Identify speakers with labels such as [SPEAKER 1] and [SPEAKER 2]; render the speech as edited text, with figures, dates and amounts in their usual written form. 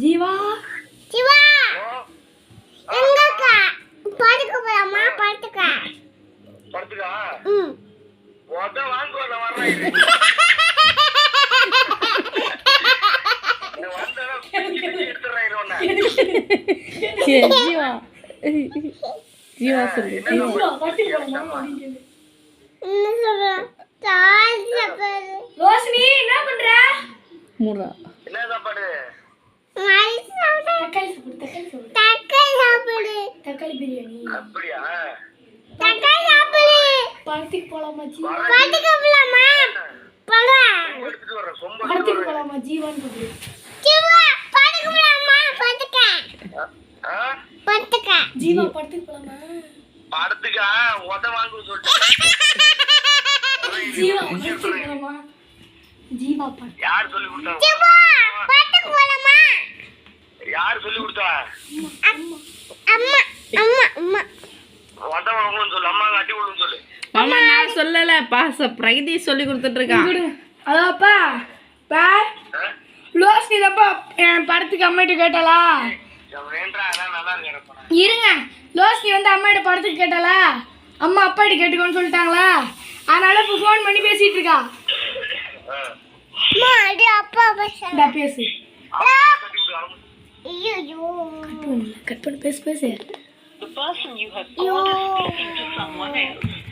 [SPEAKER 1] ஜீவா ஜீவா எங்கக்கா படுக்க போலாமா படுத்துக்க
[SPEAKER 2] படுத்துக்கா ஓட வாங்குவ நான் வரேன் நீ வந்தா பிடிச்சி எடுத்துறேன் உன்னை
[SPEAKER 1] ஜீவா ஜீவா சொல்லு ஜீவா
[SPEAKER 2] படுத்துக்க போலாமா
[SPEAKER 1] என்ன சொல்ற தாய் சாப்பாடு ரோஷினி என்ன பண்ற மூரா
[SPEAKER 2] என்ன சாப்பாடு
[SPEAKER 1] தக்காளி பிரியாணி
[SPEAKER 2] அப்படியா
[SPEAKER 1] தக்காளி சாப்பிடு படுத்துக்கு போலாமா ஜீவா படுத்துக்கு போலாமா போலாம்
[SPEAKER 2] எடுத்துட்டு வரேன் சொம்ப
[SPEAKER 1] படுத்துக்கு போலாமா ஜீவான் கூப்பிடு ஜீவா படுத்துக்கு போலாமா படுத்துக்க படுத்துக்க ஜீவா படுத்துக்கு போலாமா
[SPEAKER 2] படுத்துக்கா ஓட வாங்குவ சொல்லிட்டு
[SPEAKER 1] ஜீவா படுத்துக்கு போலாமா ஜீவா படுத்து
[SPEAKER 2] யார் சொல்லி கொடுத்தா
[SPEAKER 1] ஜீவா படுத்துக்கு போலாமா
[SPEAKER 2] யார் சொல்லி கொடுத்தா
[SPEAKER 1] அம்மா அம்மா அம்மா
[SPEAKER 2] ஓட வாங்குன்னு சொல்லு அம்மா அடி விடுன்னு சொல்லு
[SPEAKER 3] மாமா நான் சொல்லல பாச பிரைதி சொல்லி கொடுத்துட்டு இருக்கான்
[SPEAKER 1] அதாப்பா பா ரோஷினி தப்பா என் படத்துக்கு அம்மாட்ட கேட்டாளா
[SPEAKER 2] வேண்டா அதான் நல்லா இருக்கறப்பா
[SPEAKER 1] இருங்க ரோஷினி வந்து அம்மாட்ட படத்துக்கு கேட்டாளா அம்மா அப்பாட்ட கேட்டுக்கோன்னு சொல்லிட்டாங்களா அதனால இப்போ ஃபோன் பண்ணி பேசிட்டு இருக்கா அம்மா அது அப்பா பேசுறா பேசு ஐயோ கட் பண்ணு பேசு
[SPEAKER 4] The person you have called is speaking to someone else.